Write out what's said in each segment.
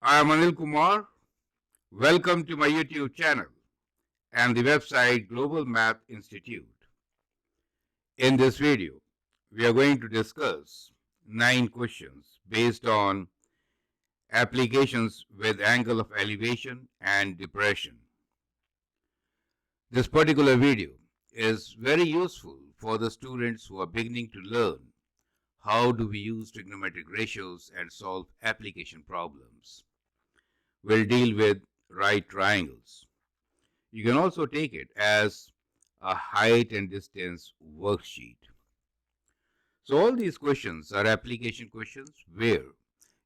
I am Anil Kumar. Welcome to my YouTube channel and the website Global Math Institute. In this video, we are going to discuss 9 questions based on applications with angle of elevation and depression. This particular video is very useful for the students who are beginning to learn how do we use trigonometric ratios and solve application problems. We'll deal with right triangles. You can also take it as a height and distance worksheet. So all these questions are application questions where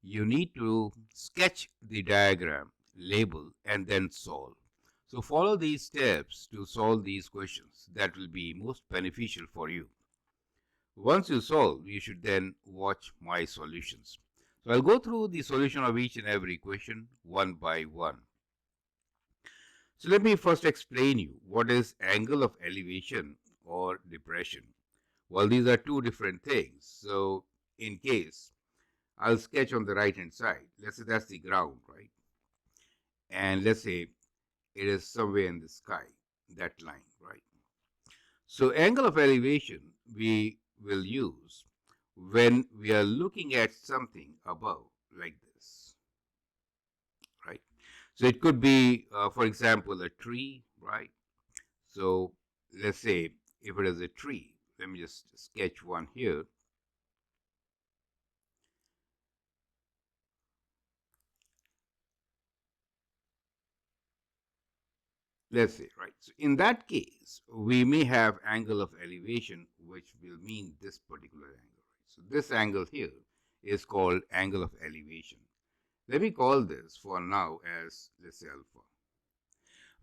you need to sketch the diagram, label, and then solve. So follow these steps to solve these questions. That will be most beneficial for you. Once you solve, you should then watch my solutions. So I'll go through the solution of each and every question one by one. So let me first explain you what is angle of elevation or depression. Well, these are two different things. So in case, I'll sketch on the right hand side. Let's say that's the ground, right? And let's say it is somewhere in the sky, that line, right? So angle of elevation we will use when we are looking at something above like this, right? So it could be, for example, a tree, right? So let's say if it is a tree, let me just sketch one here. Let's say, right? So in that case, we may have angle of elevation, which will mean this particular angle, right? So this angle here is called angle of elevation. Let me call this for now as, let's say, alpha.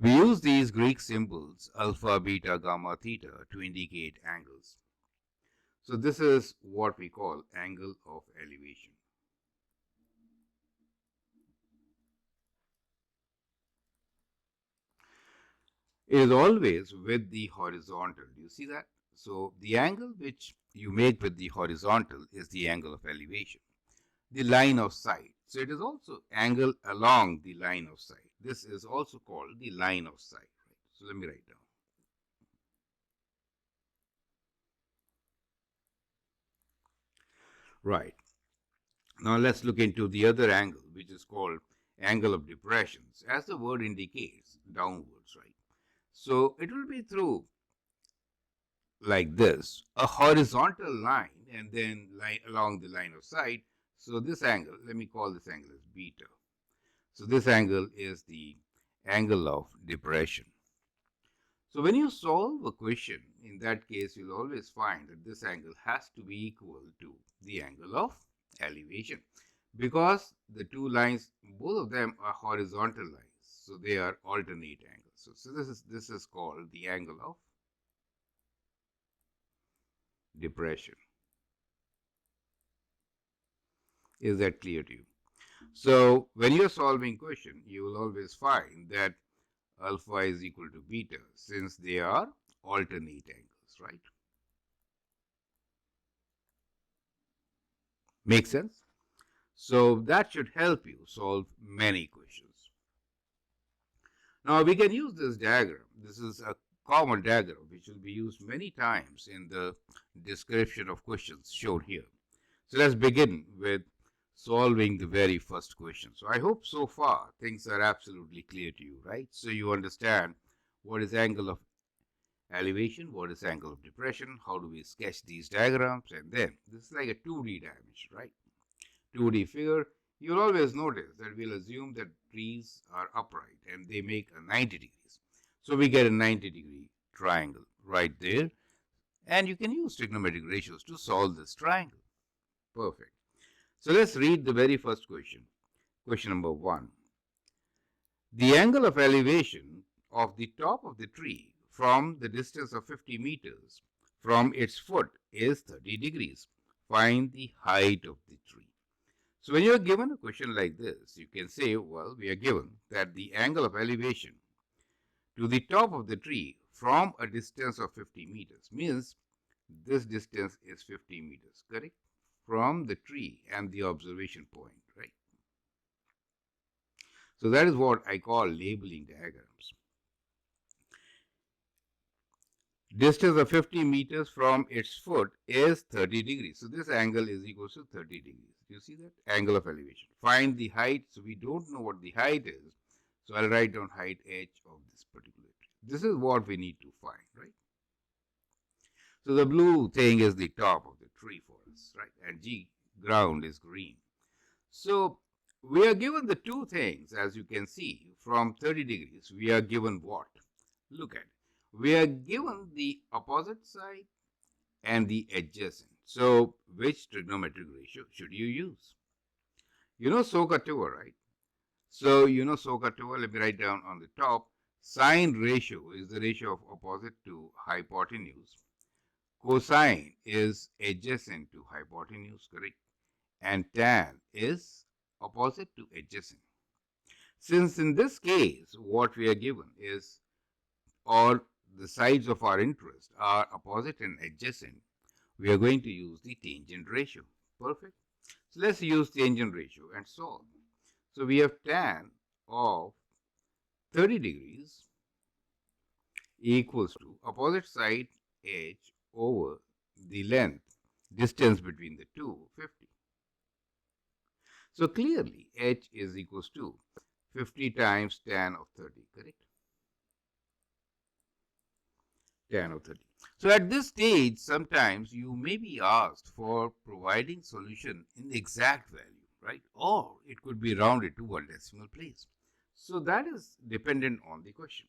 We use these Greek symbols, alpha, beta, gamma, theta, to indicate angles. So this is what we call angle of elevation. It is always with the horizontal. Do you see that? So the angle which you make with the horizontal is the angle of elevation. The line of sight. So it is also angle along the line of sight. This is also called the line of sight. Right? So let me write down. Right. Now let's look into the other angle, which is called angle of depressions. As the word indicates, downwards, right? So it will be through like this, a horizontal line, and then along the line of sight. So this angle, let me call this angle as beta. So this angle is the angle of depression. So when you solve a question, in that case, you'll always find that this angle has to be equal to the angle of elevation, because the two lines, both of them are horizontal lines, so they are alternate angles. So this is called the angle of depression. Is that clear to you? So when you're solving question, you will always find that alpha is equal to beta, since they are alternate angles, right? Make sense? So that should help you solve many questions. Now we can use this diagram. This is a common diagram which will be used many times in the description of questions shown here. So let's begin with solving the very first question. So I hope so far things are absolutely clear to you, right? So you understand what is angle of elevation, what is angle of depression, how do we sketch these diagrams, and then this is like a 2D dimension, right? 2D figure. You'll always notice that we'll assume that trees are upright and they make a 90 degrees. So we get a 90-degree triangle right there. And you can use trigonometric ratios to solve this triangle. Perfect. So let's read the very first question. Question number 1. The angle of elevation of the top of the tree from the distance of 50 meters from its foot is 30 degrees. Find the height of the tree. So when you are given a question like this, you can say, well, we are given that the angle of elevation to the top of the tree from a distance of 50 meters means this distance is 50 meters, correct? From the tree and the observation point, right? So that is what I call labeling diagrams. Distance of 50 meters from its foot is 30 degrees. So this angle is equal to 30 degrees. You see that? Angle of elevation. Find the height. So we don't know what the height is. So I'll write down height h of this particular tree. This is what we need to find, right? So the blue thing is the top of the tree for us, right? And G ground is green. So we are given the two things, as you can see, from 30 degrees. We are given what? Look at it. We are given the opposite side and the adjacent. So which trigonometric ratio should you use? You know SOHCAHTOA, right? So you know SOHCAHTOA, let me write down on the top. Sine ratio is the ratio of opposite to hypotenuse. Cosine is adjacent to hypotenuse, correct? And tan is opposite to adjacent. Since in this case, what we are given is, or the sides of our interest are opposite and adjacent, we are going to use the tangent ratio. Perfect. So let's use tangent ratio and solve. So we have tan of 30 degrees equals to opposite side h over the length, distance between the two, 50. So clearly h is equals to 50 times tan of 30, correct? Tan of 30. So at this stage, sometimes you may be asked for providing solution in the exact value, right? Or it could be rounded to one decimal place. So that is dependent on the question.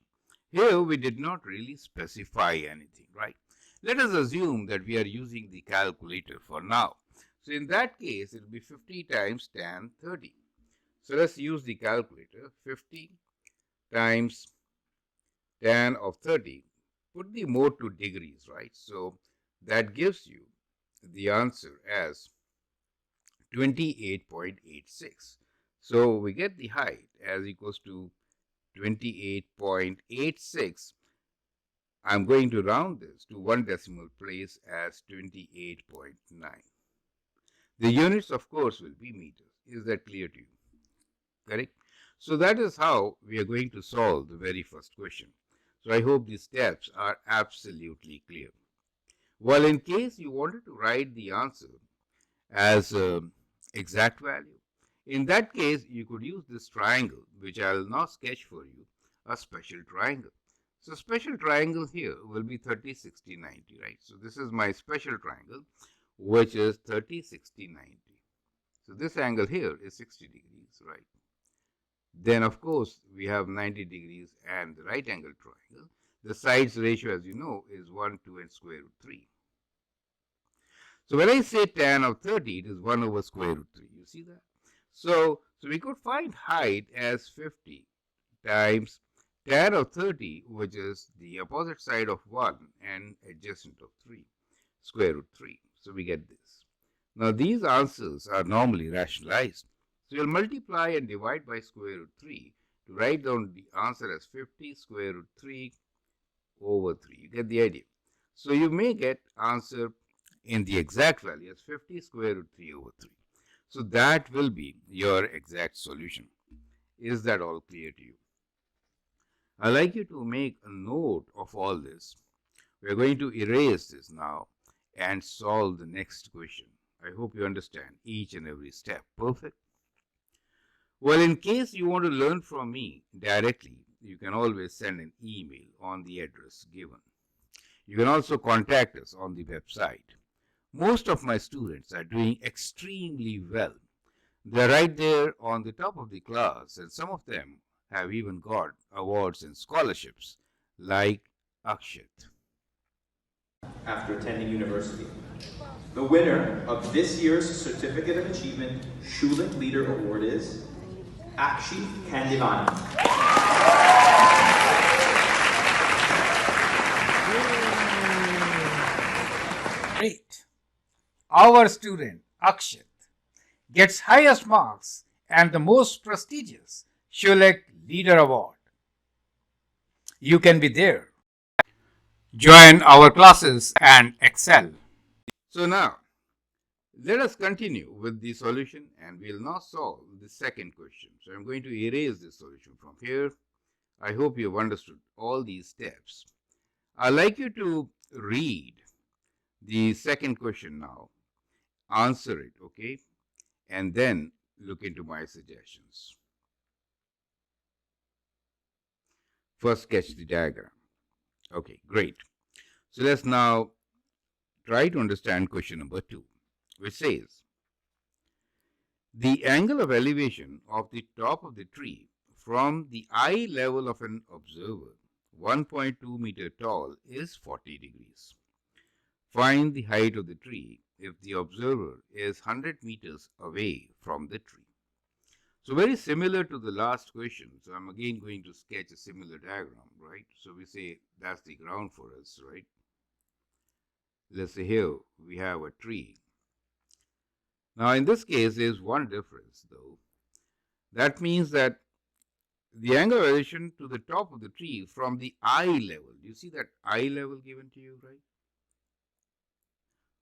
Here we did not really specify anything, right? Let us assume that we are using the calculator for now. So in that case, it will be 50 times tan 30. So let's use the calculator. 50 times tan of 30. Put the mode to degrees, right? So that gives you the answer as 28.86. So we get the height as equals to 28.86. I'm going to round this to one decimal place as 28.9. The units, of course, will be meters. Is that clear to you? Correct? So that is how we are going to solve the very first question. So I hope these steps are absolutely clear. Well, in case you wanted to write the answer as exact value, in that case, you could use this triangle, which I'll now sketch for you, a special triangle. So special triangle here will be 30, 60, 90, right? So this is my special triangle, which is 30, 60, 90. So this angle here is 60 degrees, right? Then, of course, we have 90 degrees and the right angle triangle. The sides ratio, as you know, is 1, 2, and square root 3. So when I say tan of 30, it is 1 over square root 3. You see that? So we could find height as 50 times tan of 30, which is the opposite side of 1 and adjacent of 3, square root 3. So we get this. Now, these answers are normally rationalized. So you'll multiply and divide by square root 3 to write down the answer as 50 square root 3 over 3. You get the idea. So you may get answer in the exact value as 50 square root 3 over 3. So that will be your exact solution. Is that all clear to you? I'd like you to make a note of all this. We're going to erase this now and solve the next question. I hope you understand each and every step. Perfect. Well, in case you want to learn from me directly, you can always send an email on the address given. You can also contact us on the website. Most of my students are doing extremely well. They're right there on the top of the class, and some of them have even got awards and scholarships, like Akshat. After attending university. The winner of this year's Certificate of Achievement Schulich Leader Award is Akshi Kandivani. Great. Our student Akshat gets highest marks and the most prestigious Schulich Leader Award. You can be there. Join our classes and excel. So now, Let us continue with the solution and we'll now solve the second question. So I'm going to erase this solution from here. I hope you've understood all these steps. I'd like you to read the second question now, answer it, okay, and then look into my suggestions. First, sketch the diagram. Okay, great. So let's now try to understand question number 2, which says, the angle of elevation of the top of the tree from the eye level of an observer 1.2 meter tall is 40 degrees. Find the height of the tree if the observer is 100 meters away from the tree. So very similar to the last question. So I'm again going to sketch a similar diagram, right? So we say that's the ground for us, right? Let's say here we have a tree. Now in this case there's one difference though. That means that the angle of elevation to the top of the tree from the eye level, you see that eye level given to you, right?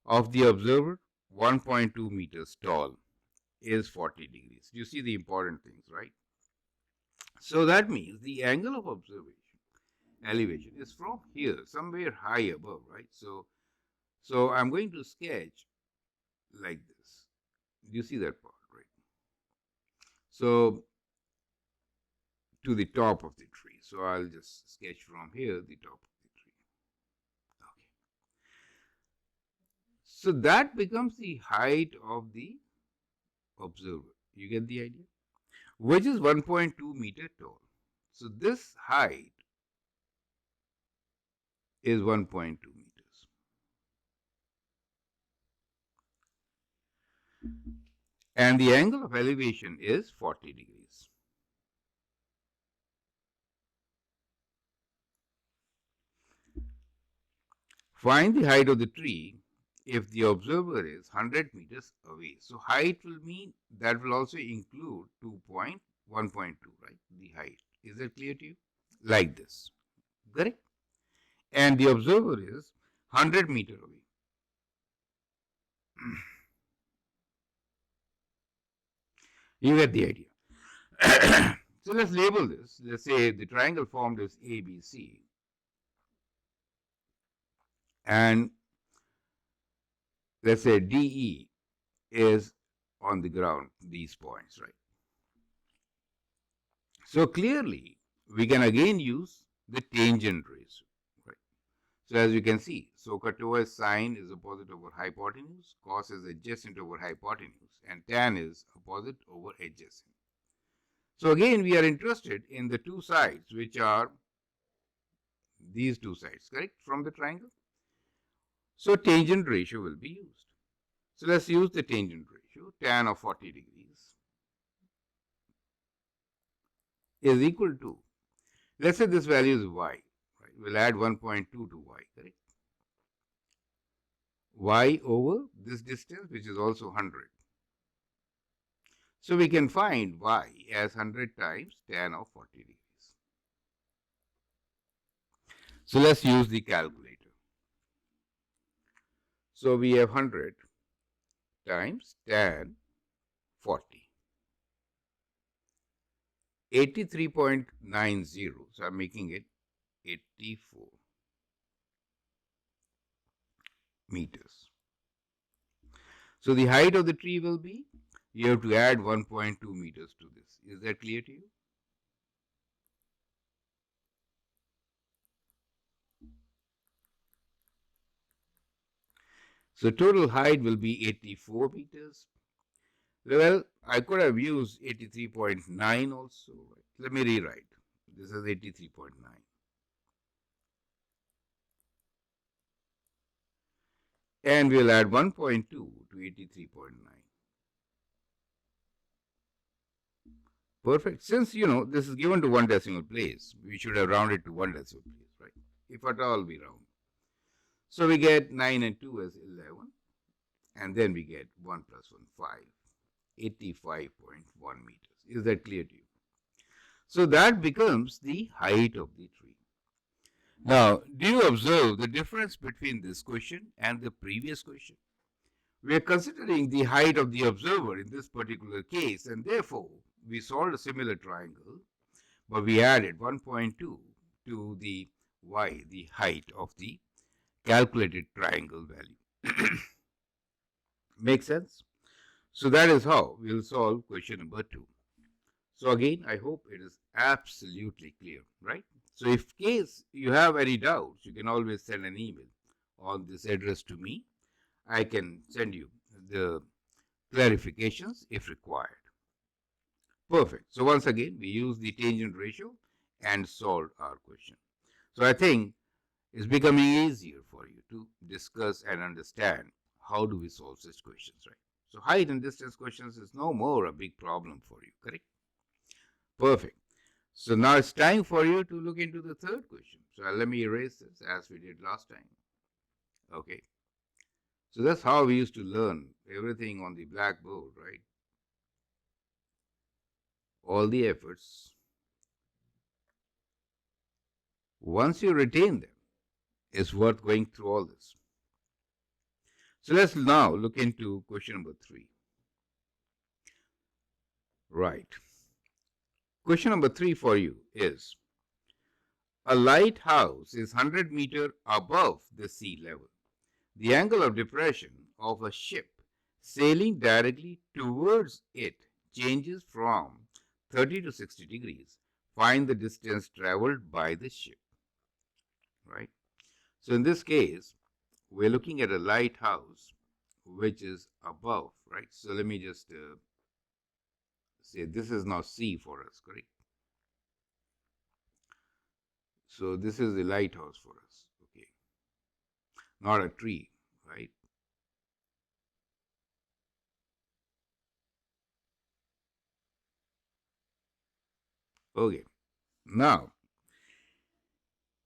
Of the observer, 1.2 meters tall, is 40 degrees. You see the important things, right? So that means the angle of observation, elevation, is from here, somewhere high above, right? So I'm going to sketch like this. You see that part, right? So to the top of the tree. So I'll just sketch from here the top of the tree. Okay. So that becomes the height of the observer. You get the idea? Which is 1.2 meter tall. So this height is 1.2 meters. And the angle of elevation is 40 degrees. Find the height of the tree if the observer is 100 meters away. So height will mean that will also include 1.2, right? The height. Is that clear to you? Like this. Correct? And the observer is 100 meters away. You get the idea. So let's label this. Let's say the triangle formed is ABC. And let's say DE is on the ground, these points, right? So clearly, we can again use the tangent ratio, right? So as you can see, SOHCAHTOA sine is opposite over hypotenuse, cos is adjacent over hypotenuse, and tan is opposite over adjacent. So again, we are interested in the two sides, which are these two sides, correct, from the triangle. So tangent ratio will be used. So let's use the tangent ratio. Tan of 40 degrees is equal to, let's say this value is y. Right? We'll add 1.2 to y, correct? Y over this distance, which is also 100. So we can find y as 100 times tan of 40 degrees. So let's use the calculator. So we have 100 times tan 40. 83.90. So I'm making it 84 meters. So the height of the tree will be, you have to add 1.2 meters to this. Is that clear to you? So total height will be 84 meters. Well, I could have used 83.9 also. Let me rewrite. This is 83.9. And we'll add 1.2 to 83.9. Perfect. Since, this is given to one decimal place, we should have rounded to one decimal place, right? If at all we round. So we get 9 and 2 as 11. And then we get 1 plus 1, 5. 85.1 meters. Is that clear to you? So that becomes the height of the tree. Now, do you observe the difference between this question and the previous question? We are considering the height of the observer in this particular case, and therefore we solved a similar triangle, but we added 1.2 to the y, the height of the calculated triangle value. Make sense? So that is how we will solve question number 2. So again, I hope it is absolutely clear, right? So if case you have any doubts, you can always send an email on this address to me. I can send you the clarifications if required. Perfect. So once again, we use the tangent ratio and solved our question. So I think it's becoming easier for you to discuss and understand how do we solve such questions, right? So height and distance questions is no more a big problem for you, correct? Perfect. So now it's time for you to look into the third question. So let me erase this as we did last time. Okay. So that's how we used to learn everything on the blackboard, right? All the efforts. Once you retain them, it's worth going through all this. So let's now look into question number 3. Right. Question number 3 for you is, a lighthouse is 100 meters above the sea level. The angle of depression of a ship sailing directly towards it changes from 30 to 60 degrees. Find the distance traveled by the ship. Right? So in this case, we're looking at a lighthouse which is above, right? So let me just say this is now sea for us, correct? So this is the lighthouse for us, okay? Not a tree, right? Okay. Now,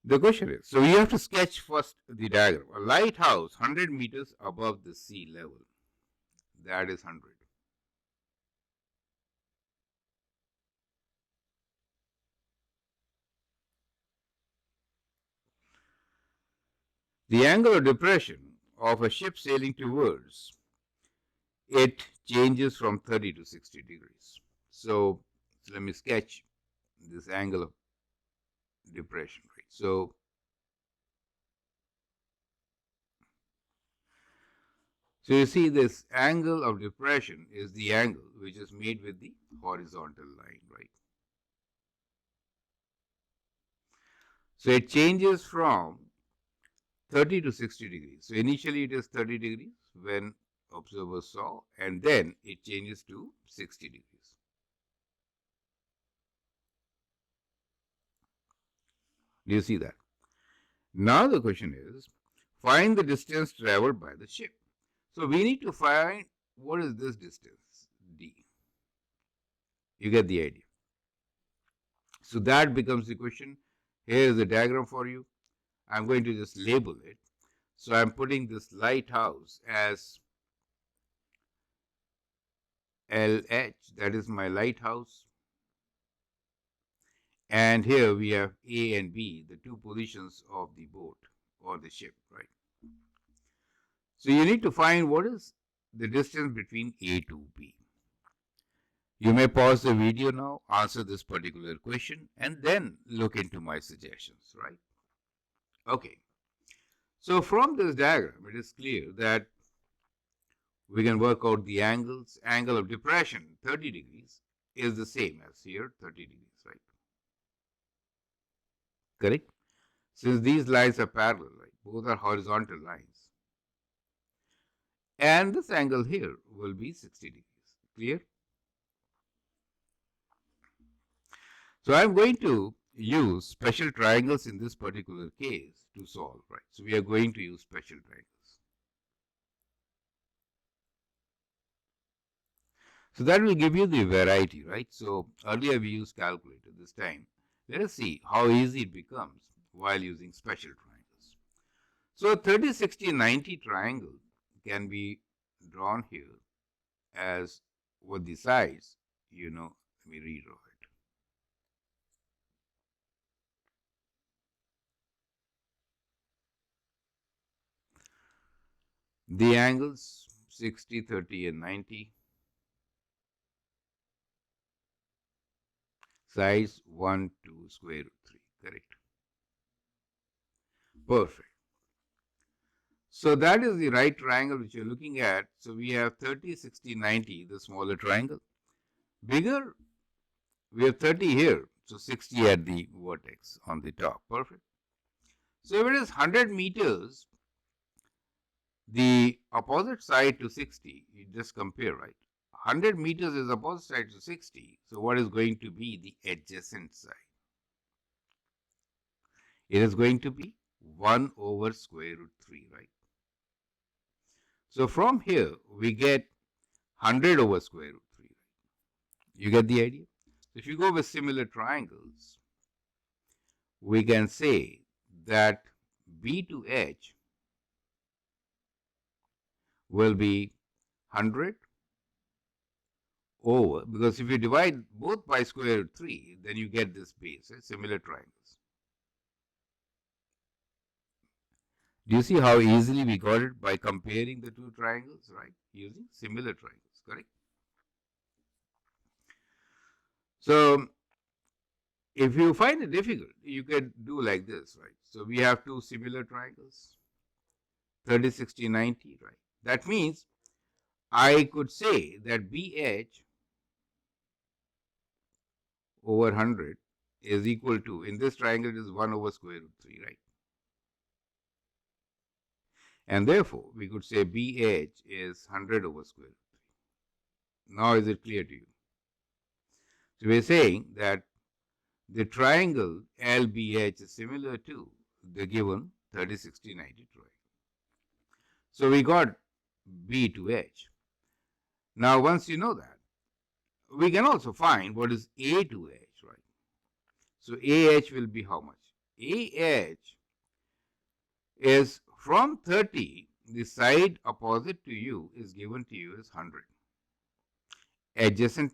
the question is, so you have to sketch first the diagram. A lighthouse 100 meters above the sea level. That is 100. The angle of depression of a ship sailing towards it changes from 30 to 60 degrees. So let me sketch this angle of depression, right? So you see this angle of depression is the angle which is made with the horizontal line, right? So it changes from 30 to 60 degrees. So initially it is 30 degrees when observers saw, and then it changes to 60 degrees. Do you see that? Now the question is, find the distance traveled by the ship. So we need to find what is this distance, d. You get the idea. So that becomes the question. Here is the diagram for you. I'm going to just label it. So I'm putting this lighthouse as LH, that is my lighthouse. And here we have A and B, the two positions of the boat or the ship, right? So you need to find what is the distance between A to B. You may pause the video now, answer this particular question, and then look into my suggestions, right? Okay. So from this diagram, it is clear that we can work out the angles. Angle of depression, 30 degrees, is the same as here, 30 degrees, right? Correct? Since these lines are parallel, right? Both are horizontal lines. And this angle here will be 60 degrees. Clear? So I'm going to use special triangles in this particular case to solve, right? So we are going to use special triangles. So that will give you the variety, right? So earlier we used calculator. This time, let us see how easy it becomes while using special triangles. So a 30, 60, 90 triangle can be drawn here as what the sides, let me redraw it. The angles, 60, 30, and 90. Size 1, 2, square root 3. Correct. Perfect. So that is the right triangle which you're looking at. So we have 30, 60, 90, the smaller triangle. Bigger, we have 30 here. So 60 at the vertex on the top. Perfect. So if it is 100 meters, the opposite side to 60, you just compare, right? 100 meters is opposite side to 60. So what is going to be the adjacent side? It is going to be 1 over square root 3, right? So from here, we get 100 over square root 3. You get the idea? So if you go with similar triangles, we can say that B to H will be 100 over, because if you divide both by square root 3, then you get this base, right? Similar triangles. Do you see how easily we got it by comparing the two triangles, right? Using similar triangles, correct? So, if you find it difficult, you can do like this, right? So, we have two similar triangles, 30, 60, 90, right? That means I could say that BH over 100 is equal to, in this triangle it is 1 over square root 3, right? And therefore, we could say BH is 100 over square root 3. Now is it clear to you? So we are saying that the triangle LBH is similar to the given 30, 60, 90 triangle. So we got B to H. Now once you know that, we can also find what is A to H, right? So AH will be how much? AH is from 30, the side opposite to you is given to you as 100. Adjacent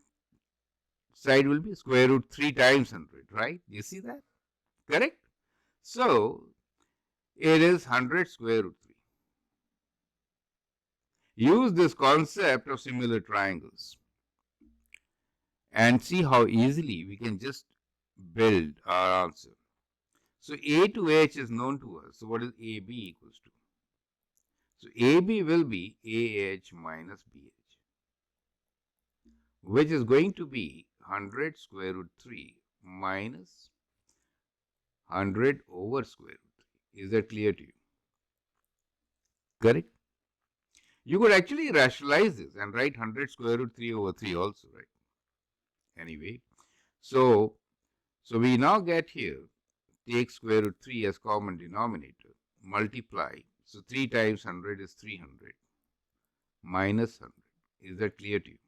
side will be square root 3 times 100, right? You see that? Correct? So, it is 100 square root 3. Use this concept of similar triangles and see how easily we can just build our answer. So, A to H is known to us. So, what is AB equals to? So, AB will be AH minus BH, which is going to be 100 square root 3 minus 100 over square root 3. Is that clear to you? Correct? You could actually rationalize this and write 100 square root 3 over 3 also, right? Anyway, so we now get here, take square root 3 as common denominator, multiply. So 3 times 100 is 300 minus 100. Is that clear to you?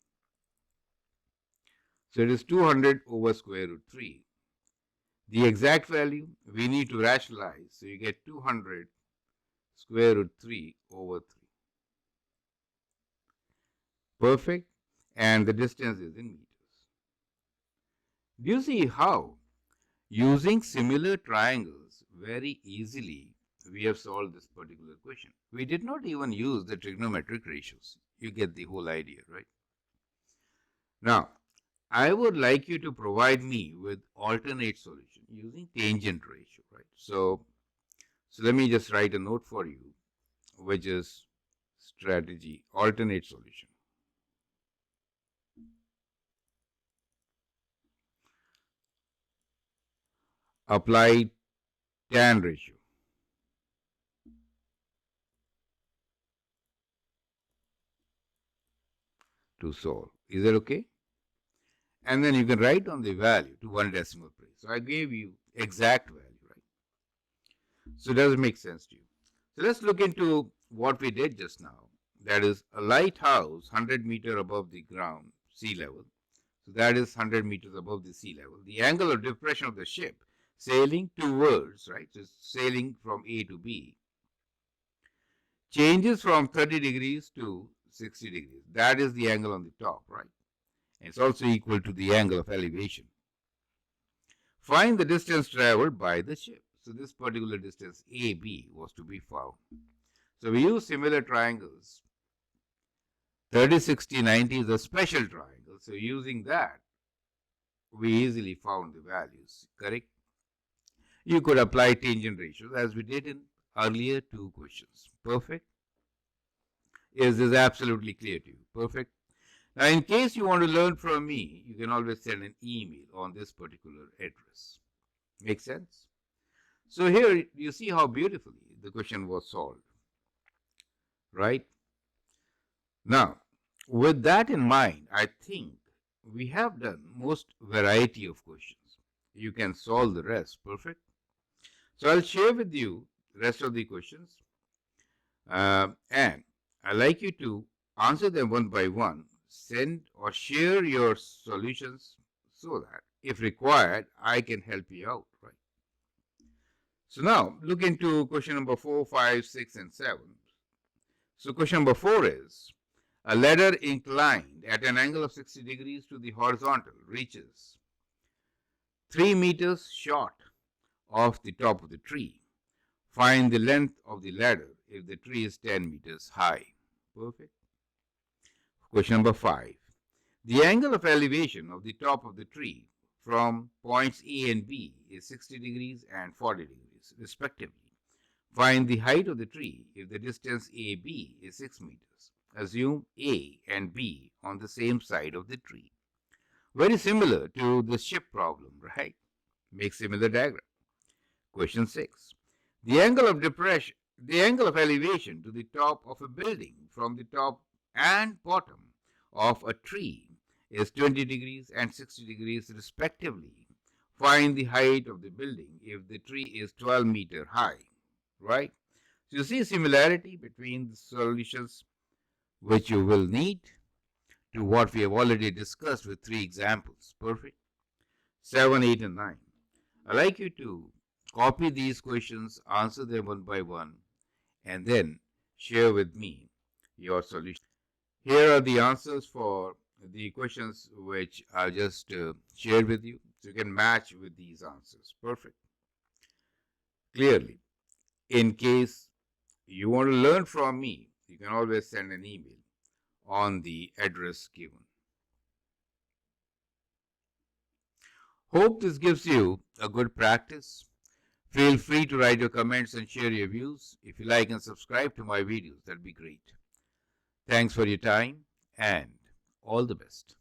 So it is 200 over square root 3. The exact value we need to rationalize. So you get 200 square root 3 over 3. Perfect. And the distance is in meters. Do you see how using similar triangles very easily we have solved this particular question? We did not even use the trigonometric ratios. You get the whole idea, right? Now, I would like you to provide me with alternate solution using tangent ratio, right? So let me just write a note for you, which is strategy, alternate solution. Apply tan ratio. To solve. Is that okay? And then you can write on the value to one decimal place. So I gave you exact value, right? So does it make sense to you? So let's look into what we did just now. That is a lighthouse 100 meters above the ground, sea level. So that is 100 meters above the sea level. The angle of depression of the ship sailing towards, right? So sailing from A to B changes from 30 degrees to 60 degrees. That is the angle on the top, right? And it's also equal to the angle of elevation. Find the distance traveled by the ship. So this particular distance AB was to be found. So we use similar triangles 30, 60, 90 is a special triangle. So using that, we easily found the values, correct? You could apply tangent ratios as we did in earlier two questions. Perfect. Is this absolutely clear to you? Perfect. Now, in case you want to learn from me, you can always send an email on this particular address. Make sense? So here you see how beautifully the question was solved, right? Now, with that in mind, I think we have done most variety of questions. You can solve the rest. Perfect. So I'll share with you the rest of the questions, and I'd like you to answer them one by one, send or share your solutions so that if required, I can help you out, right? So now look into question number 4, 5, 6, and 7. So question number 4 is, a ladder inclined at an angle of 60 degrees to the horizontal reaches 3 meters short of the top of the tree. Find the length of the ladder if the tree is 10 meters high. Perfect. Question number 5. The angle of elevation of the top of the tree from points A and B is 60 degrees and 40 degrees, respectively. Find the height of the tree if the distance AB is 6 meters. Assume A and B on the same side of the tree. Very similar to the ship problem, right? Make similar diagram. Question 6. The angle of elevation to the top of a building from the top and bottom of a tree is 20 degrees and 60 degrees respectively. Find the height of the building if the tree is 12 meters high, right? So you see similarity between the solutions which you will need to what we have already discussed with 3 examples. Perfect. 7, 8, and 9. I'd like you to copy these questions, answer them one by one, and then share with me your solution. Here are the answers for the questions which I just shared with you. So you can match with these answers. Perfect. Clearly, in case you want to learn from me, you can always send an email on the address given. Hope this gives you a good practice. Feel free to write your comments and share your views. If you like and subscribe to my videos, that'd be great. Thanks for your time and all the best.